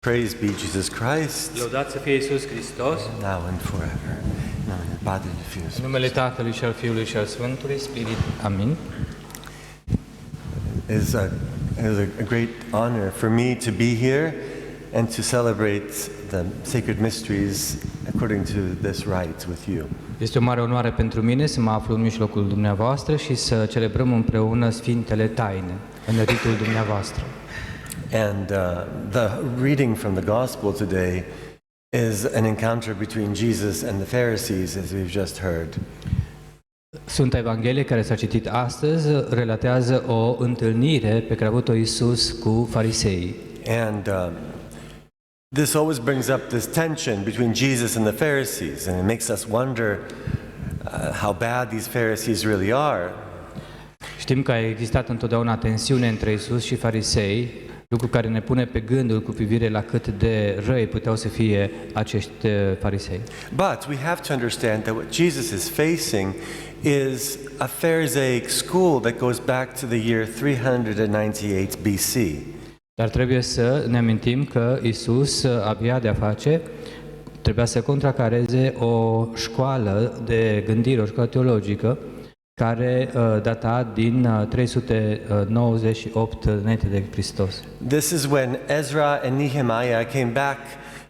Praise be Jesus Christ, Lăudat să fie Iisus Hristos, now and forever. In numele Patris et Fiului. în numele Tatălui și al Fiului și al Sfântului Spirit. Amin. It is a great honor for me to be here and to celebrate the sacred mysteries according to this rite with you. Este o mare onoare pentru mine să mă aflu în mijlocul dumneavoastră și să celebrăm împreună Sfintele Taine, în ritul dumneavoastră. And the reading from the Gospel today is an encounter between Jesus and the Pharisees, as we've just heard. Sfânta Evanghelie care s-a citit astăzi relatează o întâlnire pe care a avut-o Iisus cu fariseii. And this always brings up this tension between Jesus and the Pharisees, and it makes us wonder how bad these Pharisees really are. Știm că a existat întotdeauna tensiune între Iisus și farisei, lucru care ne pune pe gândul cu privire la cât de răi puteau să fie acești farisei. But we have to understand that what Jesus is facing is a Pharisaic school that goes back to the year 398 BC. Dar trebuie să ne amintim că Iisus avea de-a face, trebuia să contracareze o școală de gândire, o școală teologică, care data din 398 înainte de Hristos. This is when Ezra and Nehemiah came back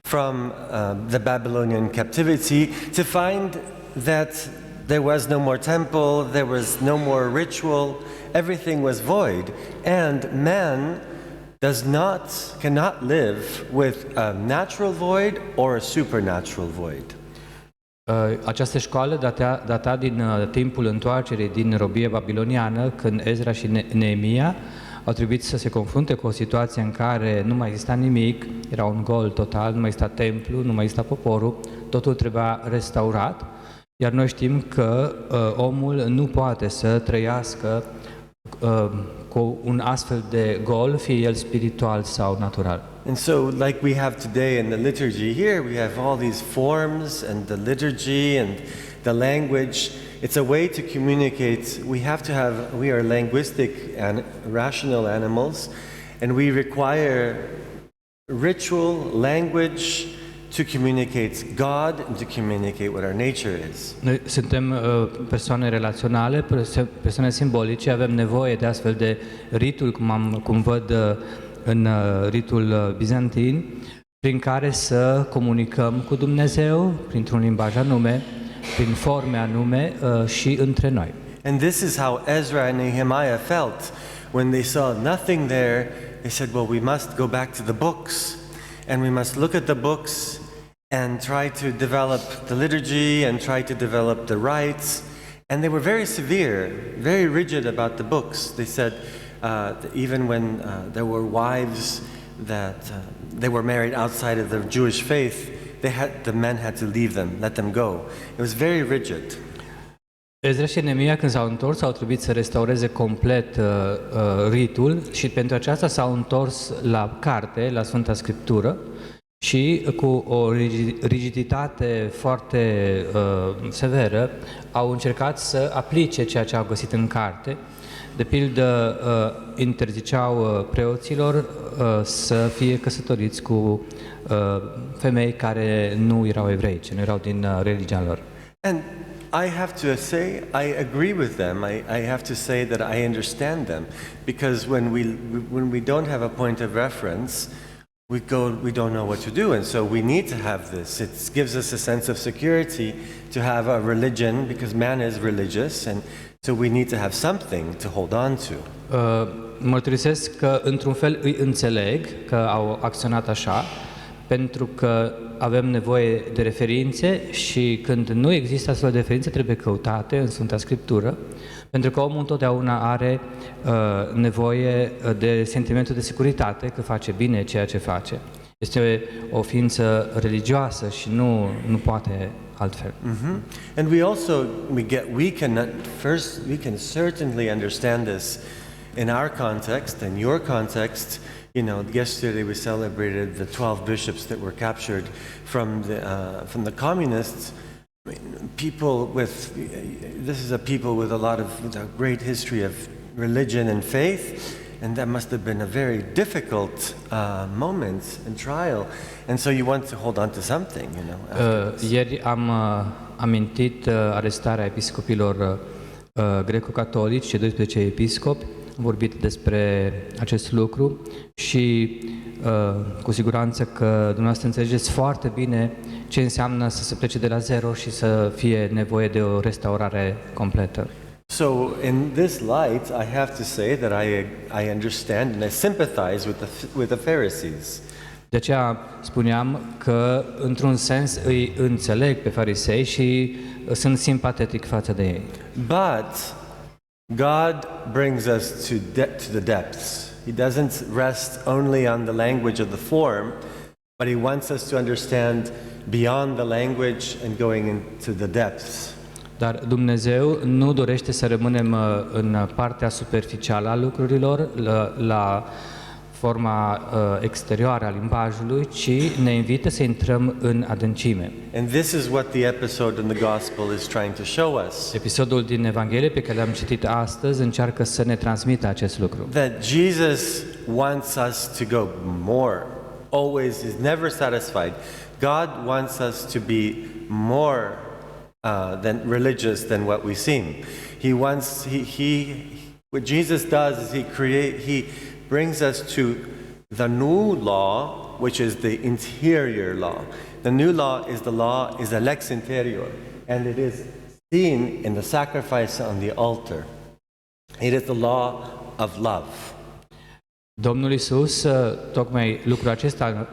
from the Babylonian captivity to find that there was no more temple, there was no more ritual, everything was void, and man cannot live with a natural void or a supernatural void. Această școală data din timpul întoarcerii din robie babiloniană, când Ezra și Neemia au trebuit să se confrunte cu o situație în care nu mai exista nimic, era un gol total, nu mai exista templu, nu mai exista poporul, totul trebuia restaurat, iar noi știm că omul nu poate să trăiască cu un astfel de gol, fie el spiritual sau natural. And so, like we have today in the liturgy here, we have all these forms and the liturgy and the language. It's a way to communicate. We are linguistic and rational animals, and we require ritual, language to communicate God and to communicate what our nature is. Noi suntem persoane relaționale, persoane simbolice, avem nevoie de astfel de rituri, cum văd în ritul bizantin, prin care să comunicăm cu Dumnezeu printr-un limbaj anume, prin forme anume și între noi. And this is how Ezra and Nehemiah felt when they saw nothing there. They said, well, we must go back to the books, and we must look at the books and try to develop the liturgy and try to develop the rites. And they were very severe, very rigid about the books. They said, even when there were wives that they were married outside of the Jewish faith, the men had to leave them, let them go. It was very rigid. Ezra și Neemia, când s-au întors, au trebuit să restaureze complet ritul și pentru aceasta s-au întors la carte, la Sfânta Scriptură, și cu o rigiditate foarte severă au încercat să aplice ceea ce au găsit în carte. De pildă, interziceau preoților să fie căsătoriți cu femei care nu erau evreice, nu erau din religia lor. And I have to say, I agree with them. I have to say that I understand them, because when we don't have a point of reference, we don't know what to do, and so we need to have this. It gives us a sense of security to have a religion, because man is religious, and so we need to have something to hold on to. Mărturisesc că într-un fel îi înțeleg că au acționat așa, pentru că avem nevoie de referințe și când nu există astfel de referințe trebuie căutate în Sfânta Scriptură, pentru că omul întotdeauna are nevoie de sentimentul de securitate că face bine ceea ce face. Este o ființă religioasă și nu poate altfel. And we can certainly understand this in our context, in your context. You know, yesterday we celebrated the 12 bishops that were captured from the communists. This is a people with a lot of great history of religion and faith, and that must have been a very difficult moment and trial, and so you want to hold on to something, you know. afterwards. Ieri am amintit arestarea episcopilor greco-catolici, cei 12 episcopi. Am vorbit despre acest lucru și cu siguranță că dumneavoastră înțelegeți foarte bine ce înseamnă să se plece de la zero și să fie nevoie de o restaurare completă. So in this light, I have to say that I understand and I sympathize with the Pharisees. De aceea spuneam că, într-un sens, îi înțeleg pe farisei și sunt simpatetic față de ei. But God brings us to the depths. He doesn't rest only on the language of the form, but He wants us to understand beyond the language and going into the depths. Dar Dumnezeu nu dorește să rămânem în partea superficială a lucrurilor, la forma exterioară a limbajului, ci ne invită să intrăm în adâncime. And this is what the episode in the Gospel is trying to show us. Episodul din Evanghelie pe care l-am citit astăzi încearcă să ne transmită acest lucru. That Jesus wants us to go more. Always is never satisfied. God wants us to be more than religious than what we seem. What Jesus does is He brings us to the new law, which is the interior law. The new law is the lex interior, and it is seen in the sacrifice on the altar. It is the law of love. Domnul Iisus, tocmai lucrul acesta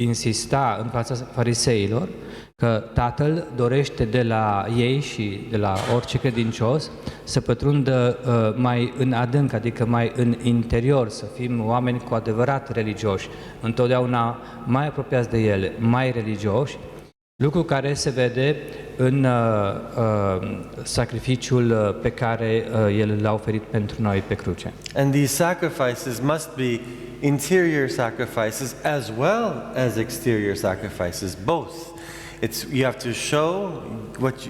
insista în fața fariseilor că Tatăl dorește de la ei și de la orice credincios să pătrundă mai în adânc, adică mai în interior, să fim oameni cu adevărat religioși, întotdeauna mai apropiați de El, mai religioși, lucru care se vede în sacrificiul pe care El l-a oferit pentru noi pe cruce. And these sacrifices must be interior sacrifices as well as exterior sacrifices, both. You have to show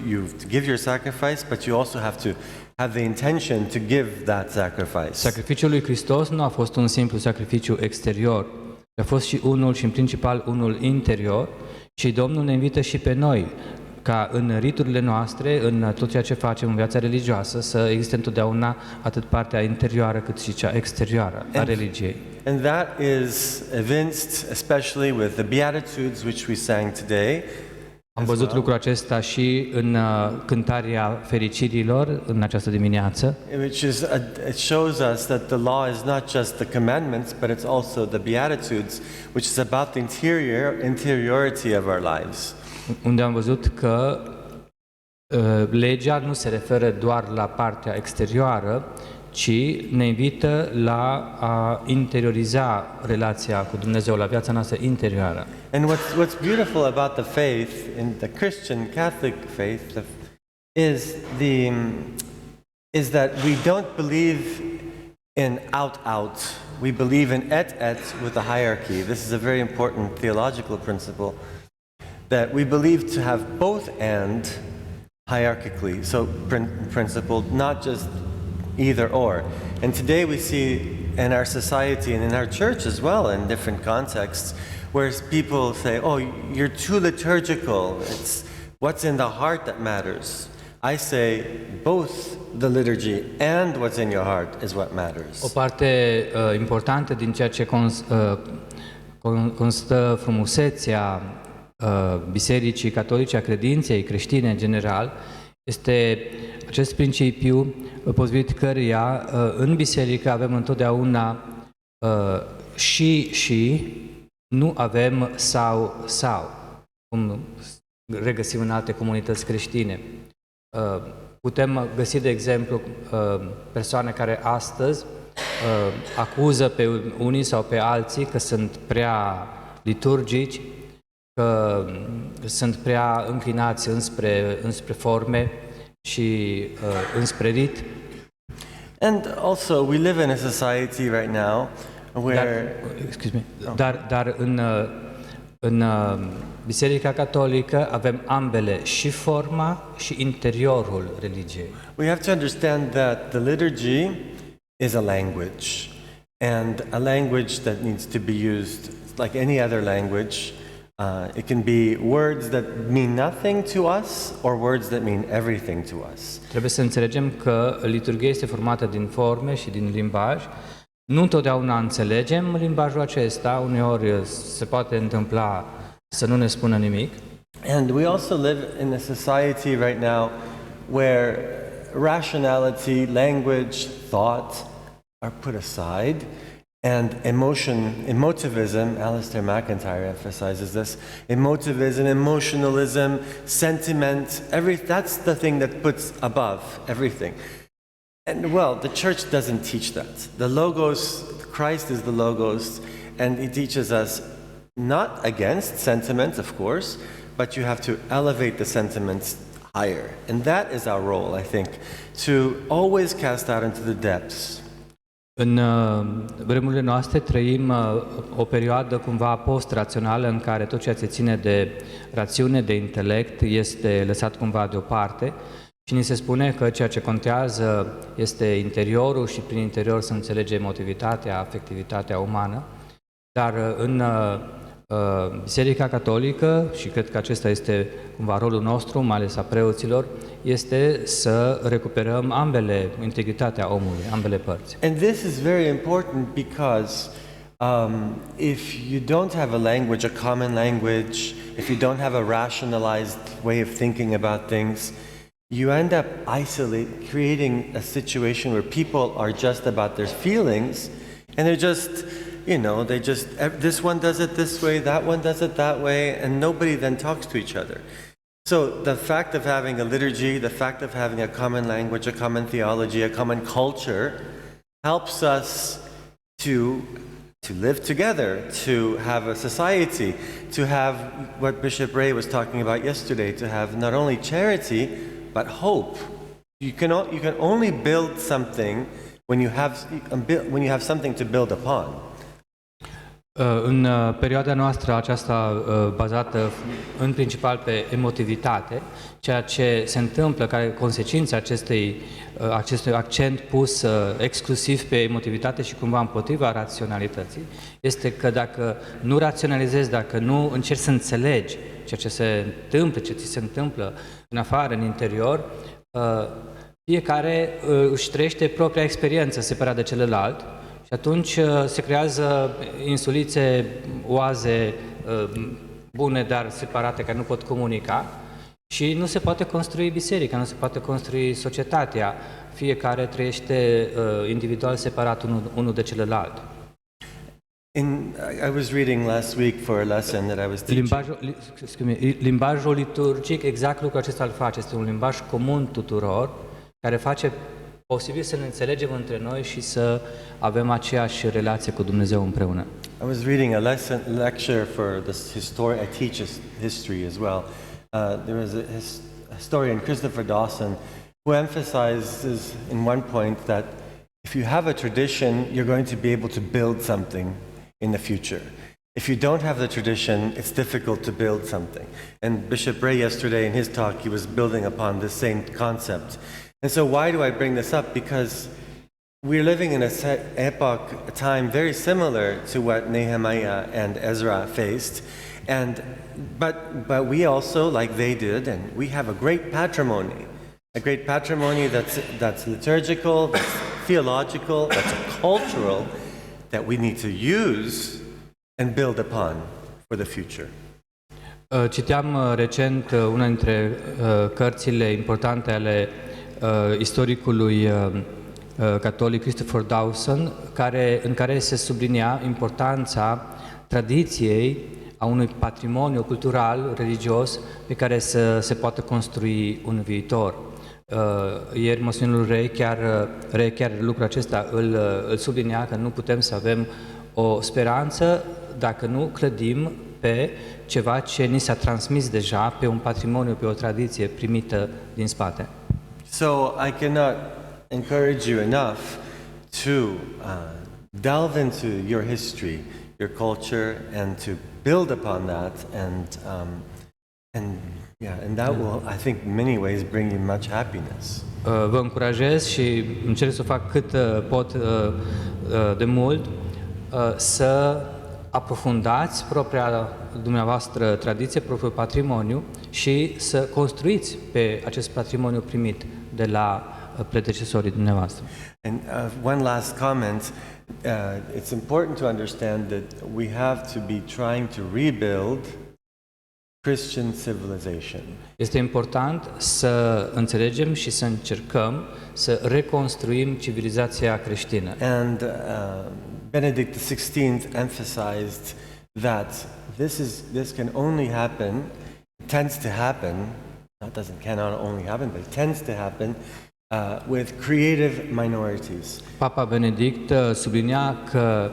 you give your sacrifice, but you also have to have the intention to give that sacrifice. Sacrificiul lui Hristos nu a fost un simplu sacrificiu exterior, a fost și unul și în principal unul interior, și Domnul ne invită și pe noi ca în riturile noastre, în tot ceea ce facem în viața religioasă, să existe întotdeauna atât partea interioară cât și cea exterioară a religiei. And that is evinced especially with the Beatitudes which we sang today. Am văzut lucrul acesta și în cântarea fericirilor în această dimineață. It shows us that the law is not just the commandments, but it's also the Beatitudes, which is about the interiority of our lives. Unde am văzut că legea nu se referă doar la partea exterioară, ci ne invită la a interioriza relația cu Dumnezeu, la viața noastră interioară. And what's beautiful about the faith, in the Christian Catholic faith, is that we don't believe in out. We believe in et with a hierarchy. This is a very important theological principle, that we believe to have both and hierarchically, so principled, not just either or. And today we see in our society and in our church as well, in different contexts, where people say, oh, you're too liturgical, it's what's in the heart that matters. I say both the liturgy and what's in your heart is what matters. O parte importantă din ceea ce constă frumusețea Bisericii Catolice, a credinței creștine în general, este acest principiu potrivit căruia în biserică avem întotdeauna și nu avem sau, cum regăsim în alte comunități creștine. Putem găsi, de exemplu, persoane care astăzi acuză pe unii sau pe alții că sunt prea liturgici, că sunt prea înclinați înspre forme și înspre rit. And also we live in a society right now where dar în Biserica Catolică avem ambele, și forma și interiorul religiei. we have to understand that the liturgy is a language. and a language that needs to be used like any other language. It can be words that mean nothing to us or words that mean everything to us. Trebuie să înțelegem că liturghia este formată din forme și din limbaj. Nu întotdeauna înțelegem limbajul acesta, uneori se poate întâmpla să nu ne spună nimic. And we also live in a society right now where rationality, language, thought are put aside, and emotivism, Alistair McIntyre emphasizes this, emotivism, emotionalism, sentiment, that's the thing that puts above everything. And well, the church doesn't teach that. The Logos, Christ is the Logos, and he teaches us not against sentiments, of course, but you have to elevate the sentiments higher. And that is our role, I think, to always cast out into the depths. În vremurile noastre trăim o perioadă cumva post-rațională în care tot ceea ce ține de rațiune, de intelect, este lăsat cumva deoparte și ni se spune că ceea ce contează este interiorul și prin interior să înțelege emotivitatea, afectivitatea umană. Dar în Biserica Catolică, și cred că acesta este cumva rolul nostru, mai ales a preoților, este să recuperăm ambele, integritatea omului, ambele părți. And this is very important because if you don't have a language, a common language, if you don't have a rationalized way of thinking about things, you end up creating a situation where people are just about their feelings, and they're just, this one does it this way, that one does it that way, and nobody then talks to each other. So the fact of having a liturgy, the fact of having a common language, a common theology, a common culture, helps us to live together, to have a society, to have what Bishop Ray was talking about yesterday, to have not only charity, but hope. You can only build something when you have something to build upon. În perioada noastră aceasta bazată în principal pe emotivitate, ceea ce se întâmplă ca consecința acestui accent pus exclusiv pe emotivitate și cumva împotriva raționalității, este că dacă nu raționalizezi, dacă nu încerci să înțelegi ceea ce se întâmplă, ce ți se întâmplă în afară, în interior, fiecare își trăiește propria experiență separat de celălalt. Și atunci se creează insulițe, oaze bune, dar separate, care nu pot comunica și nu se poate construi biserica, nu se poate construi societatea. Fiecare trăiește individual separat unul de celălalt. I was reading last week for a lesson that I was teaching. Limbajul liturgic, exact lucrul acesta îl face. Este un limbaj comun tuturor, care face posibil să ne înțelegem între noi și să avem aceeași relație cu Dumnezeu împreună. I was reading a lecture for this I teach history as well. There was a historian, Christopher Dawson, who emphasizes in one point that if you have a tradition, you're going to be able to build something in the future. If you don't have the tradition, it's difficult to build something. And Bishop Ray yesterday in his talk, he was building upon this same concept. And so why do I bring this up? Because we're living in a time very similar to what Nehemiah and Ezra faced, but we also, like they did, and we have a great patrimony that's liturgical, that's theological, that's cultural, that we need to use and build upon for the future. Citeam recent una dintre cărțile importante ale istoricului catolic Christopher Dawson, în care se sublinia importanța tradiției, a unui patrimoniu cultural, religios, pe care să se poată construi un viitor. Ieri Monsinul Ray chiar lucrul acesta îl sublinia, că nu putem să avem o speranță dacă nu clădim pe ceva ce ni s-a transmis deja, pe un patrimoniu, pe o tradiție primită din spate. So I cannot encourage you enough to delve into your history, your culture, and to build upon that, and Yeah, and that will, I think, in many ways bring you much happiness. Vă încurajez și încerc să fac cât pot de mult să aprofundați propria dumneavoastră tradiție, propriul patrimoniu și să construiți pe acest patrimoniu primit de la predecesorii dumneavoastră. And one last comment, it's important to understand that we have to be trying to rebuild Christian civilization. Este important să înțelegem și să încercăm să reconstruim civilizația creștină. And Benedict XVI emphasized that this can only happen, tends to happen, cannot only happen, but it tends to happen with creative minorities. Papa Benedict sublinia că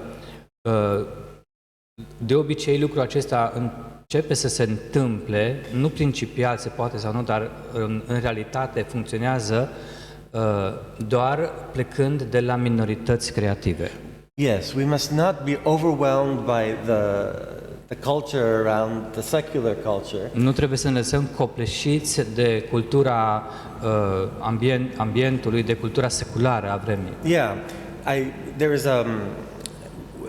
de obicei lucrul acesta începe să se întâmple, nu principial se poate sau nu, dar în realitate funcționează doar plecând de la minorități creative. Yes, we must not be overwhelmed by the culture around the secular culture. Nu trebuie să ne lăsăm copleșiți de cultura ambientului, de cultura seculară a vremii. Yeah,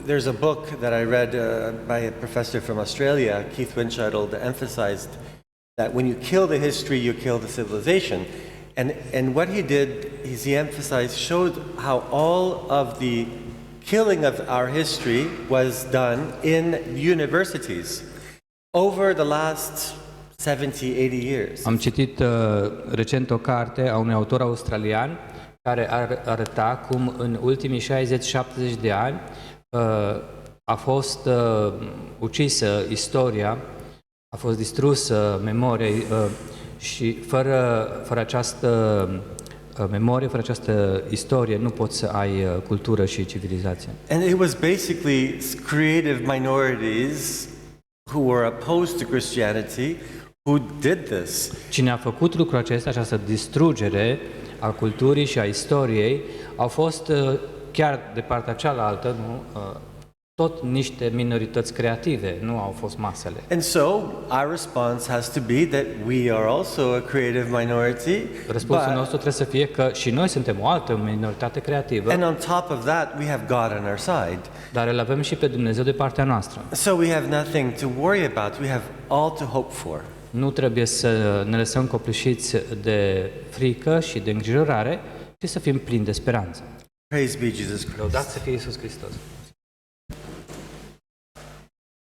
there's a book that I read by a professor from Australia, Keith Winchell, that emphasized that when you kill the history, you kill the civilization. And what he did is he showed how all of the killing of our history was done in universities over the last 70-80 years. Am citit recent o carte a unui autor australian care arăta cum în ultimii 60-70 de ani a fost ucisă istoria, a fost distrusă memoria și fără această memorie, fără această istorie, nu poți să ai cultură și civilizație. And it was basically creative minorities who were opposed to Christianity who did this. Cine a făcut lucrul acesta, această distrugere a culturii și a istoriei, au fost chiar de partea cealaltă, nu, tot niște minorități creative, nu au fost masele. And so our response has to be that we are also a creative minority. Răspunsul nostru trebuie să fie că și noi suntem o altă minoritate creativă. And on top of that, we have God on our side. Dar îl avem și pe Dumnezeu de partea noastră. So we have nothing to worry about. We have all to hope for. Nu trebuie să ne lăsăm copleșiți de frică și de îngrijorare, ci să fim plini de speranță. Praise be Jesus Christ. Lăudați să fie Iisus Hristos.